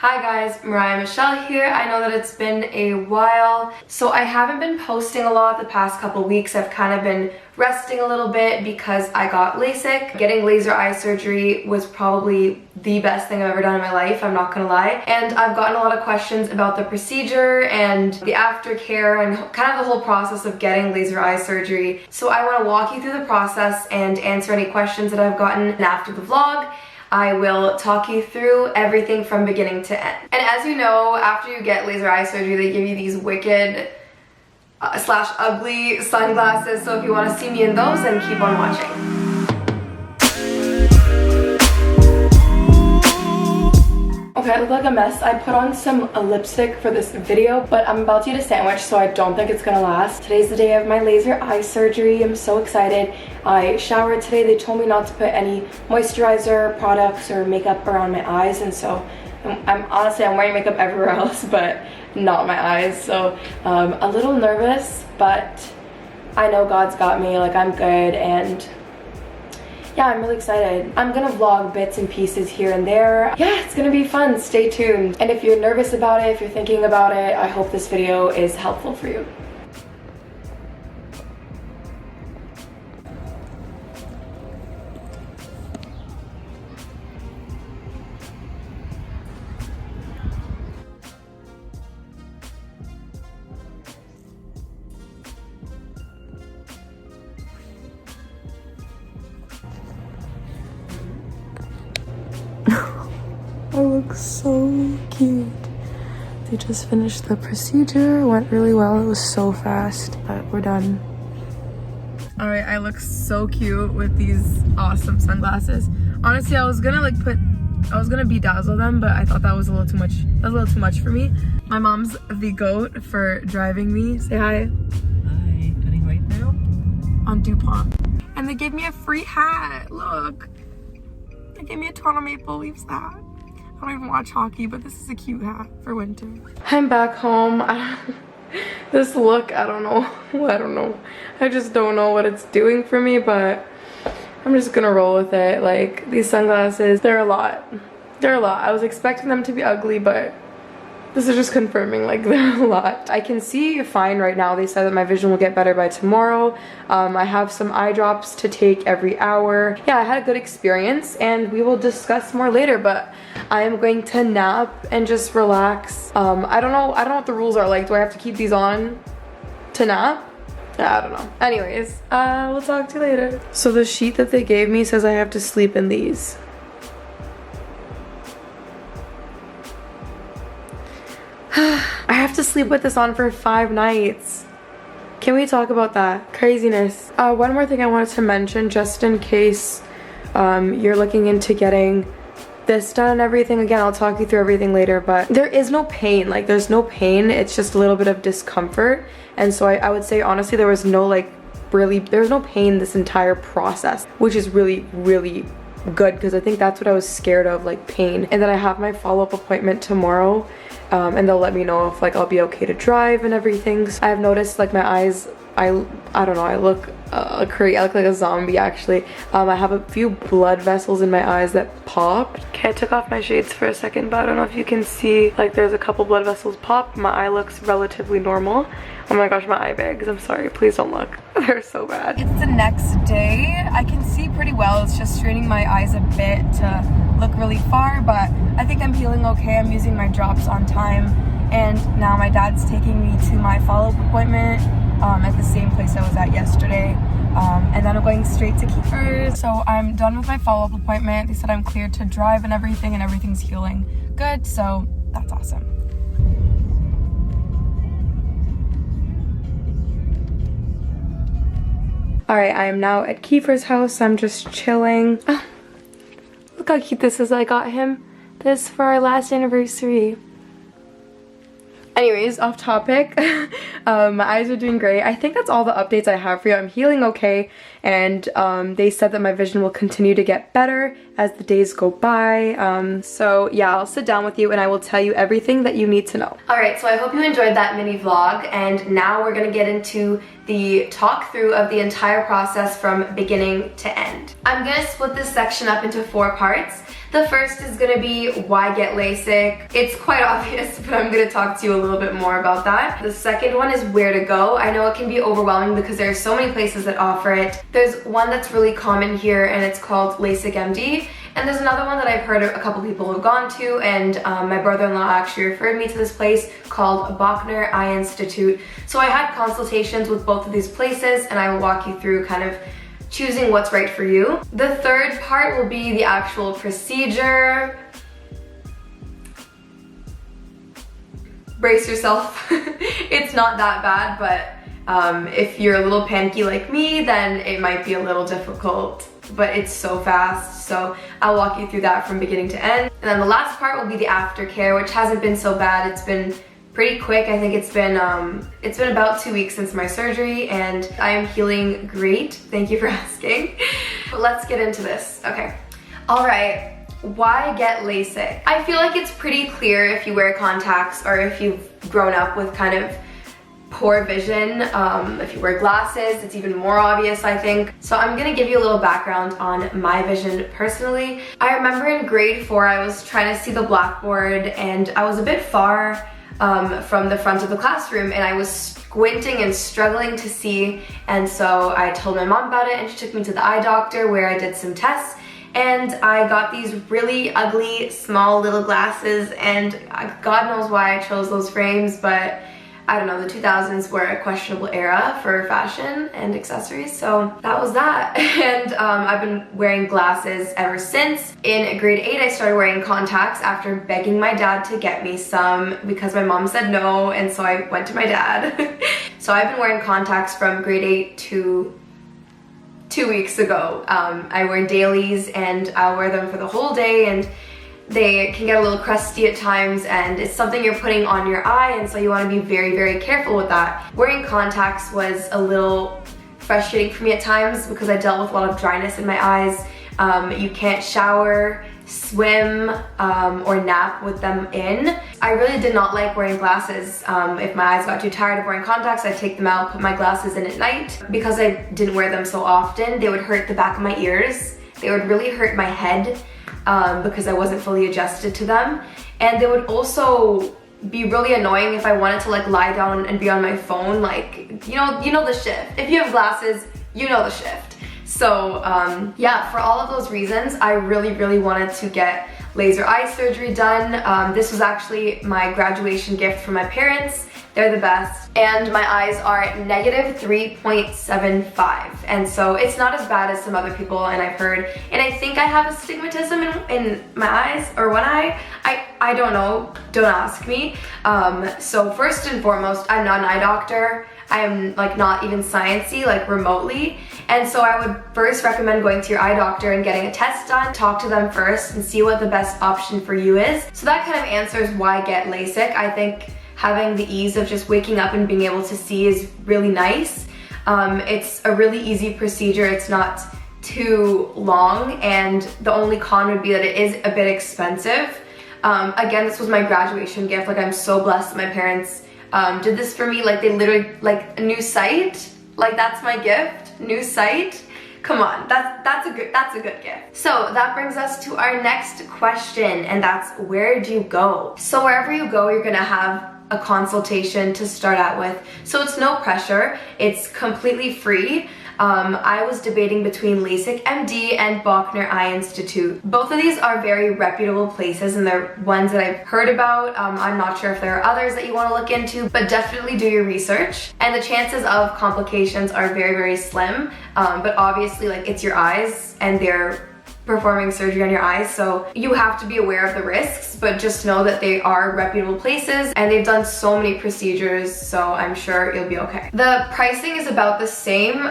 Hi guys, Mariah Michelle here. I know that it's been a while, so I haven't been posting a lot the past couple weeks. I've kind of been resting a little bit because I got Lasik. Getting laser eye surgery was probably the best thing I've ever done in my life, I'm not gonna lie. And I've gotten a lot of questions about the procedure and the aftercare and kind of the whole process of getting laser eye surgery. So I want to walk you through the process and answer any questions that I've gotten. And after the vlog, I will talk you through everything from beginning to end. And as you know, after you get laser eye surgery, they give you these wicked slash ugly sunglasses. So if you want to see me in those, then keep on watching. Okay, I look like a mess. I put on some lipstick for this video, but I'm about to eat a sandwich, so I don't think it's gonna last. Today's the day of my laser eye surgery. I'm so excited. I showered today. They told me not to put any moisturizer products or makeup around my eyes, and so I'm honestly, I'm wearing makeup everywhere else, but not my eyes. So a little nervous, but I know God's got me. Like, I'm good, and yeah, I'm really excited. I'm gonna vlog bits and pieces here and there. Yeah, it's gonna be fun. Stay tuned. And if you're nervous about it, if you're thinking about it, I hope this video is helpful for you. I look so cute. They just finished the procedure. It went really well. It was so fast, but we're done. All right, I look so cute with these awesome sunglasses. Honestly, I was gonna bedazzle them, but I thought that was a little too much. That was a little too much for me. My mom's the GOAT for driving me. Say hi. Hi, turning right now? On DuPont. And they gave me a free hat. Look. They gave me a Toronto Maple Leafs hat. I don't even watch hockey, but this is a cute hat for winter. I'm back home. This look, I don't know. I just don't know what it's doing for me, but I'm just gonna roll with it. Like, these sunglasses, they're a lot. They're a lot. I was expecting them to be ugly, but this is just confirming, like, they're a lot. I can see fine right now. They said that my vision will get better by tomorrow. I have some eye drops to take every hour. Yeah, I had a good experience, and we will discuss more later, but I am going to nap and just relax. I don't know what the rules are. Like, do I have to keep these on to nap? I don't know. Anyways, we'll talk to you later. So the sheet that they gave me says I have to sleep in these. I have to sleep with this on for 5 nights. Can we talk about that? Craziness. One more thing I wanted to mention, just in case you're looking into getting this done and everything. Again, I'll talk you through everything later, but there is no pain. Like, there's no pain. It's just a little bit of discomfort. And so I would say, honestly, there was no pain this entire process, which is really, really good, because I think that's what I was scared of, like, pain. And then I have my follow-up appointment tomorrow, and they'll let me know if, like, I'll be okay to drive and everything. So I have noticed, like, my eyes, I don't know, I look crazy. I look like a zombie, actually. I have a few blood vessels in my eyes that popped. Okay, I took off my shades for a second, but I don't know if you can see, like, there's a couple blood vessels popped. My eye looks relatively normal. Oh my gosh, my eye bags, I'm sorry, please don't look. They're so bad. It's the next day. I can see pretty well. It's just straining my eyes a bit to look really far, but I think I'm feeling okay. I'm using my drops on time, and now my dad's taking me to my follow-up appointment at the same place I was at yesterday, and then I'm going straight to Kiefer's. So I'm done with my follow-up appointment. They said I'm cleared to drive and everything's healing good, so that's awesome. Alright, I am now at Kiefer's house. I'm just chilling. Oh, look how cute this is. I got him this for our last anniversary. Anyways, off topic. My eyes are doing great. I think that's all the updates I have for you. I'm healing okay, and they said that my vision will continue to get better as the days go by. So yeah, I'll sit down with you and I will tell you everything that you need to know. Alright, so I hope you enjoyed that mini vlog, and now we're gonna get into the talk through of the entire process from beginning to end. I'm gonna split this section up into 4 parts. The first is gonna be why get LASIK. It's quite obvious, but I'm gonna talk to you a little bit more about that. The second one is where to go. I know it can be overwhelming because there are so many places that offer it. There's one that's really common here and it's called Lasik MD. And there's another one that I've heard a couple people have gone to, and my brother-in-law actually referred me to this place called Bochner Eye Institute. So I had consultations with both of these places and I will walk you through kind of choosing what's right for you. The third part will be the actual procedure. Brace yourself. It's not that bad, but if you're a little panicky like me, then it might be a little difficult, but it's so fast. So I'll walk you through that from beginning to end. And then the last part will be the aftercare, which hasn't been so bad. It's been pretty quick. I think it's been about 2 weeks since my surgery and I am healing great. Thank you for asking. But let's get into this. Okay. All right. Why get LASIK? I feel like it's pretty clear if you wear contacts or if you've grown up with kind of poor vision. If you wear glasses, it's even more obvious, I think. So I'm gonna give you a little background on my vision personally. I remember in grade 4, I was trying to see the blackboard and I was a bit far from the front of the classroom and I was squinting and struggling to see, and so I told my mom about it and she took me to the eye doctor where I did some tests and I got these really ugly small little glasses, and God knows why I chose those frames, but I don't know, the 2000s were a questionable era for fashion and accessories, so that was that. And I've been wearing glasses ever since. In grade 8, I started wearing contacts after begging my dad to get me some because my mom said no, and so I went to my dad. So I've been wearing contacts from grade 8 to 2 weeks ago. I wear dailies and I'll wear them for the whole day, and they can get a little crusty at times, and it's something you're putting on your eye, and so you want to be very, very careful with that. Wearing contacts was a little frustrating for me at times because I dealt with a lot of dryness in my eyes. You can't shower, swim, or nap with them in. I really did not like wearing glasses. If my eyes got too tired of wearing contacts, I'd take them out, put my glasses in at night. Because I didn't wear them so often, they would hurt the back of my ears. They would really hurt my head. Because I wasn't fully adjusted to them, and they would also be really annoying if I wanted to like lie down and be on my phone, like you know the shift. If you have glasses, you know the shift. So yeah, for all of those reasons, I really wanted to get laser eye surgery done. This was actually my graduation gift from my parents. They're the best, and my eyes are negative 3.75, and so it's not as bad as some other people, and I've heard, and I think I have astigmatism in my eyes, or one eye. I don't know, don't ask me. So first and foremost, I'm not an eye doctor. I am like not even sciencey, like remotely, and so I would first recommend going to your eye doctor and getting a test done. Talk to them first and see what the best option for you is. So that kind of answers why get LASIK. I think having the ease of just waking up and being able to see is really nice. It's a really easy procedure. It's not too long, and the only con would be that it is a bit expensive. Again, this was my graduation gift. Like, I'm so blessed that my parents did this for me. Like, they literally, like, a new sight, like that's my gift, new sight. Come on, that's a good gift. So that brings us to our next question, and that's where do you go? So wherever you go, you're gonna have a consultation to start out with. So it's no pressure, it's completely free. I was debating between Lasik MD and Bochner Eye Institute. Both of these are very reputable places and they're ones that I've heard about. I'm not sure if there are others that you want to look into, but definitely do your research. And the chances of complications are very slim, but obviously like it's your eyes and they're performing surgery on your eyes, so you have to be aware of the risks, but just know that they are reputable places and they've done so many procedures, so I'm sure you'll be okay. The pricing is about the same.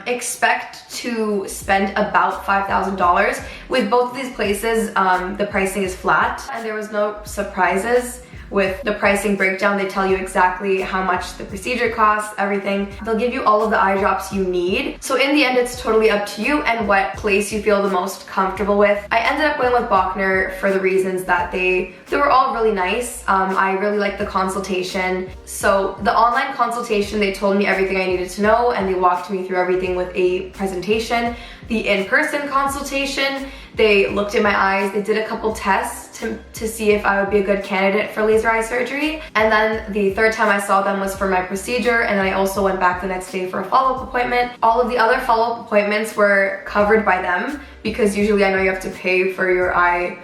Expect to spend about $5,000. With both of these places, the pricing is flat and there was no surprises with the pricing breakdown. They tell you exactly how much the procedure costs, everything. They'll give you all of the eye drops you need. So in the end, it's totally up to you and what place you feel the most comfortable with. I ended up going with Bochner for the reasons that they were all really nice. I really liked the consultation. So the online consultation, they told me everything I needed to know and they walked me through everything with a presentation. The in-person consultation, they looked at my eyes, they did a couple tests to see if I would be a good candidate for laser eye surgery. And then the third time I saw them was for my procedure, and then I also went back the next day for a follow-up appointment. All of the other follow-up appointments were covered by them because usually I know you have to pay for your eye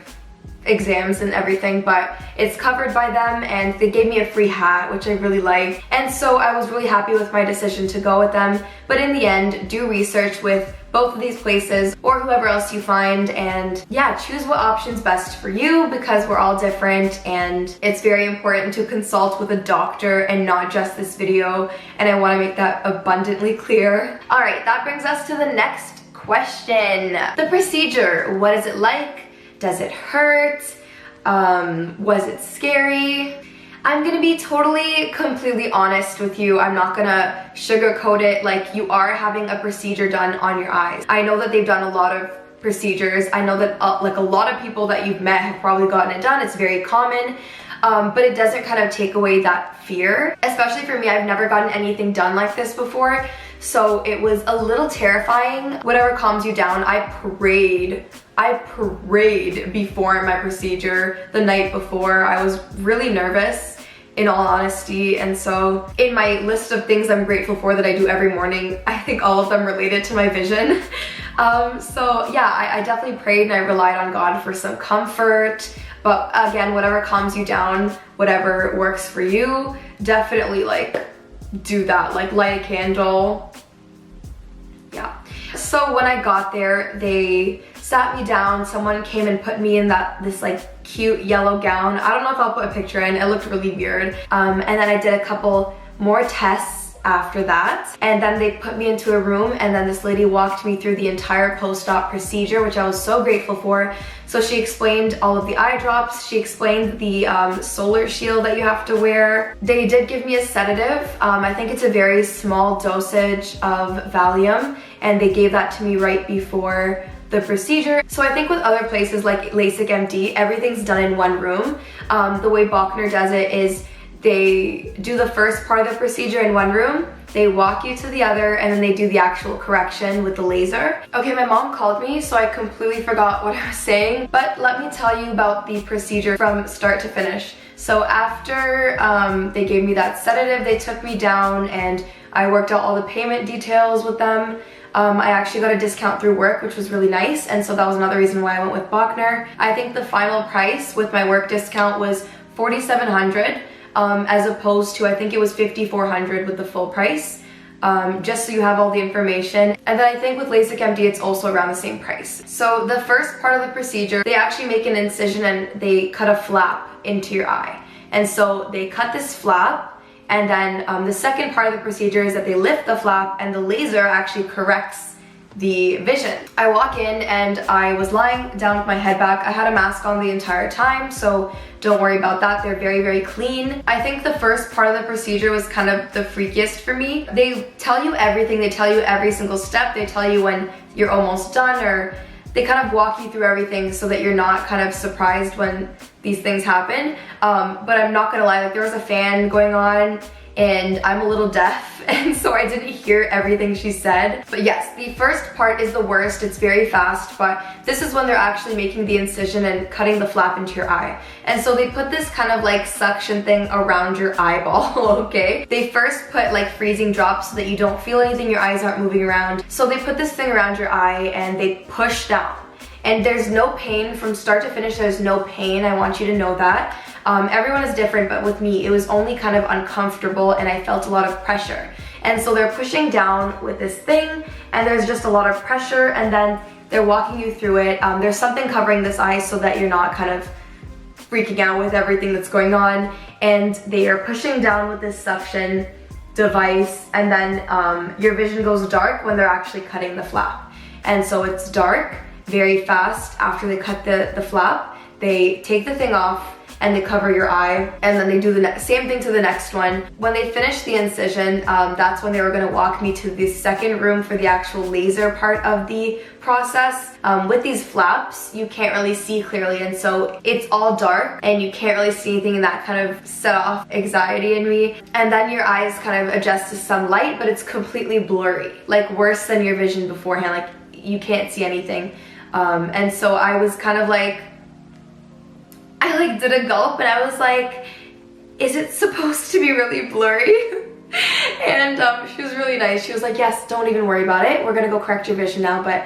exams and everything, but it's covered by them, and they gave me a free hat, which I really like. And so I was really happy with my decision to go with them. But in the end, do research with both of these places or whoever else you find, and yeah, choose what option's best for you because we're all different, and it's very important to consult with a doctor and not just this video, and I want to make that abundantly clear. All right, that brings us to the next question. The procedure, what is it like? Does it hurt? Was it scary? I'm gonna be totally, completely honest with you. I'm not gonna sugarcoat it. Like, you are having a procedure done on your eyes. I know that they've done a lot of procedures. I know that like a lot of people that you've met have probably gotten it done. It's very common. But it doesn't kind of take away that fear. Especially for me, I've never gotten anything done like this before. So it was a little terrifying. Whatever calms you down, I prayed before my procedure the night before. I was really nervous, in all honesty, and so in my list of things I'm grateful for that I do every morning, I think all of them related to my vision. So yeah, I definitely prayed and I relied on God for some comfort. But again, whatever calms you down, whatever works for you, definitely like do that. Like light a candle. Yeah. So when I got there, they sat me down. Someone came and put me in this like cute yellow gown. I don't know if I'll put a picture in. It looked really weird. And then I did a couple more tests after that, and then they put me into a room, and then this lady walked me through the entire post-op procedure, which I was so grateful for. So she explained all of the eye drops. She explained the solar shield that you have to wear. They did give me a sedative. I think it's a very small dosage of Valium, and they gave that to me right before the procedure. So I think with other places like Lasik MD, everything's done in one room. The way Bochner does it is they do the first part of the procedure in one room, they walk you to the other, and then they do the actual correction with the laser. Okay, my mom called me, so I completely forgot what I was saying, but let me tell you about the procedure from start to finish. So after they gave me that sedative, they took me down and I worked out all the payment details with them. I actually got a discount through work, which was really nice, and so that was another reason why I went with Bochner. I think the final price with my work discount was $4,700. As opposed to, I think it was $5,400 with the full price, just so you have all the information. And then I think with Lasik MD, it's also around the same price. So the first part of the procedure, they actually make an incision and they cut a flap into your eye. And so they cut this flap, and then the second part of the procedure is that they lift the flap and the laser actually corrects the vision. I walk in and I was lying down with my head back. I had a mask on the entire time, so don't worry about that. They're very, very clean. I think the first part of the procedure was kind of the freakiest for me. They tell you everything. They tell you every single step. They tell you when you're almost done, or they kind of walk you through everything so that you're not kind of surprised when these things happen. But I'm not gonna lie, like there was a fan going on and I'm a little deaf, and so I didn't hear everything she said. But yes, the first part is the worst. It's very fast, but this is when they're actually making the incision and cutting the flap into your eye. And so they put this kind of like suction thing around your eyeball, okay? They first put like freezing drops so that you don't feel anything, your eyes aren't moving around. So they put this thing around your eye and they push down. And there's no pain from start to finish. There's no pain. I want you to know that. Everyone is different, but with me, it was only kind of uncomfortable and I felt a lot of pressure. And so they're pushing down with this thing and there's just a lot of pressure, and then they're walking you through it. There's something covering this eye so that you're not kind of freaking out with everything that's going on. And they are pushing down with this suction device, and then your vision goes dark when they're actually cutting the flap. And so it's dark very fast after they cut the flap. They take the thing off and they cover your eye, and then they do the same thing to the next one. When they finish the incision, that's when they were gonna walk me to the second room for the actual laser part of the process. With these flaps, you can't really see clearly, and so it's all dark and you can't really see anything, and that kind of set off anxiety in me. And then your eyes kind of adjust to some light, but it's completely blurry, like worse than your vision beforehand, like you can't see anything. And so I was kind of like, I like did a gulp and I was like, is it supposed to be really blurry? And she was really nice. She was like, yes, don't even worry about it. We're gonna go correct your vision now, but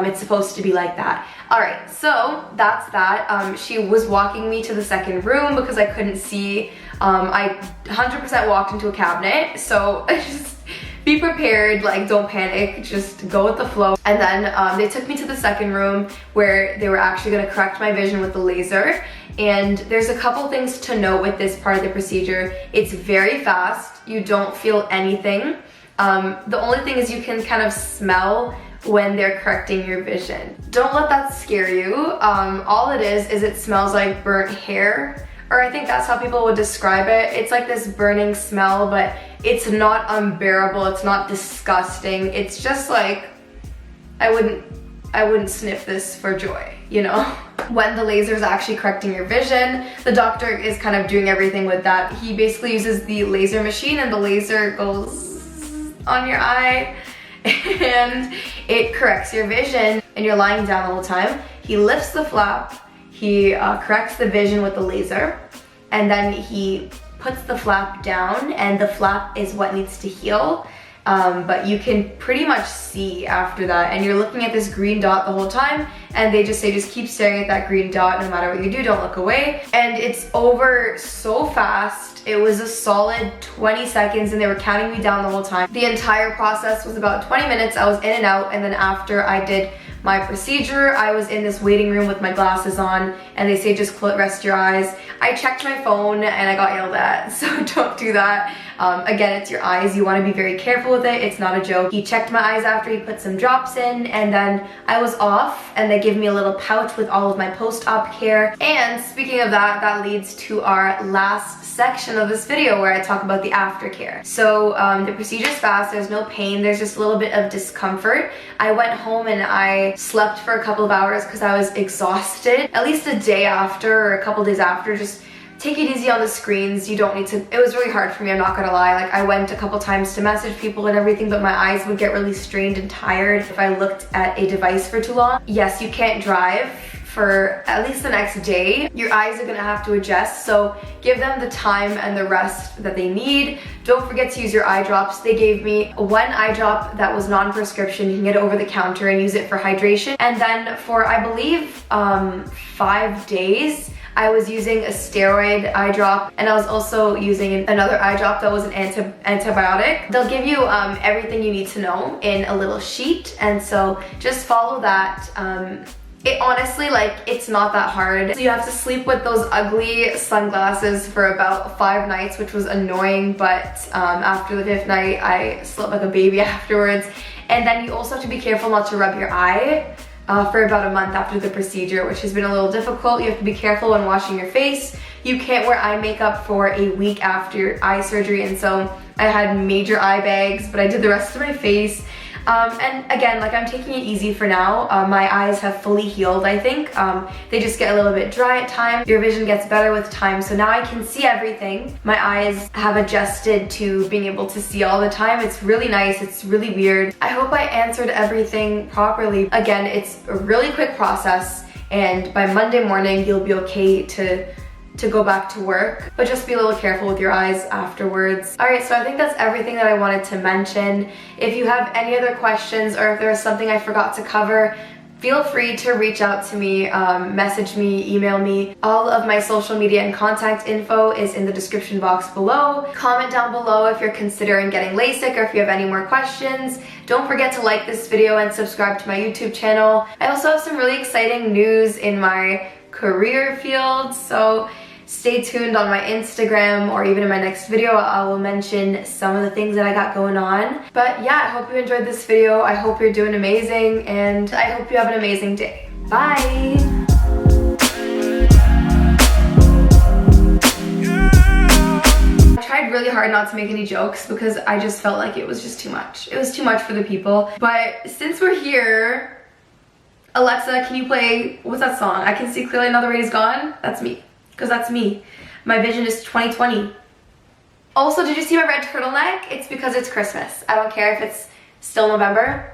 it's supposed to be like that. All right, so that's that. She was walking me to the second room because I couldn't see. I 100% walked into a cabinet, so just be prepared, like don't panic, just go with the flow. And then they took me to the second room where they were actually gonna correct my vision with the laser. And there's a couple things to note with this part of the procedure. It's very fast, you don't feel anything. The only thing is you can kind of smell when they're correcting your vision. Don't let that scare you. All it is it smells like burnt hair, or I think that's how people would describe it. It's like this burning smell, but it's not unbearable, it's not disgusting. It's just like, I wouldn't sniff this for joy, you know? When the laser is actually correcting your vision, the doctor is kind of doing everything with that. He basically uses the laser machine and the laser goes on your eye and it corrects your vision, and you're lying down the whole time. He lifts the flap, he corrects the vision with the laser, and then he puts the flap down, and the flap is what needs to heal. But you can pretty much see after that, and you're looking at this green dot the whole time, and they just say just keep staring at that green dot no matter what you do, don't look away. And it's over so fast. It was a solid 20 seconds and they were counting me down the whole time. The entire process was about 20 minutes. I was in and out, and then after I did my procedure, I was in this waiting room with my glasses on, and they say just rest your eyes. I checked my phone and I got yelled at, so don't do that. Again, it's your eyes. You want to be very careful with it. It's not a joke. He checked my eyes after he put some drops in, and then I was off, and they give me a little pouch with all of my post-op care. And speaking of that, that leads to our last section of this video where I talk about the aftercare. So the procedure is fast, there's no pain, there's just a little bit of discomfort. I went home and I slept for a couple of hours because I was exhausted. At least a day after or a couple days after, just take it easy on the screens. You don't need to, it was really hard for me, I'm not gonna lie. Like, I went a couple times to message people and everything, but my eyes would get really strained and tired if I looked at a device for too long. Yes, you can't drive for at least the next day. Your eyes are gonna have to adjust, so give them the time and the rest that they need. Don't forget to use your eye drops. They gave me one eye drop that was non-prescription. You can get it over the counter and use it for hydration. And then for, I believe, 5 days, I was using a steroid eye drop, and I was also using another eye drop that was an antibiotic. They'll give you everything you need to know in a little sheet, and so just follow that. It honestly, like, it's not that hard. So you have to sleep with those ugly sunglasses for about 5 nights, which was annoying, but after the 5th night, I slept like a baby afterwards. And then you also have to be careful not to rub your eye for about a month after the procedure, which has been a little difficult. You have to be careful when washing your face. You can't wear eye makeup for a week after your eye surgery, and so I had major eye bags, but I did the rest of my face. And again, like, I'm taking it easy for now. My eyes have fully healed, I think. They just get a little bit dry at times. Your vision gets better with time, so now I can see everything. My eyes have adjusted to being able to see all the time. It's really nice, it's really weird. I hope I answered everything properly. Again, it's a really quick process, and by Monday morning, you'll be okay to go back to work, but just be a little careful with your eyes afterwards. All right, so I think that's everything that I wanted to mention. If you have any other questions, or if there's something I forgot to cover, feel free to reach out to me, message me, email me. All of my social media and contact info is in the description box below. Comment down below if you're considering getting LASIK, or if you have any more questions. Don't forget to like this video and subscribe to my YouTube channel. I also have some really exciting news in my career field, so stay tuned on my Instagram, or even in my next video I will mention some of the things that I got going on. But yeah, I hope you enjoyed this video. I hope you're doing amazing, and I hope you have an amazing day. Bye! hard not to make any jokes because I just felt like it was just too much. It was too much for the people. But since we're here, Alexa, can you play, what's that song? I Can See Clearly Now the Rain Is Gone? That's me, because that's me. My vision is 2020. Also, did you see my red turtleneck? It's because it's Christmas. I don't care if it's still November.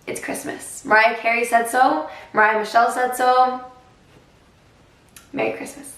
It's Christmas. Mariah Carey said so. Mariah Michelle said so. Merry Christmas.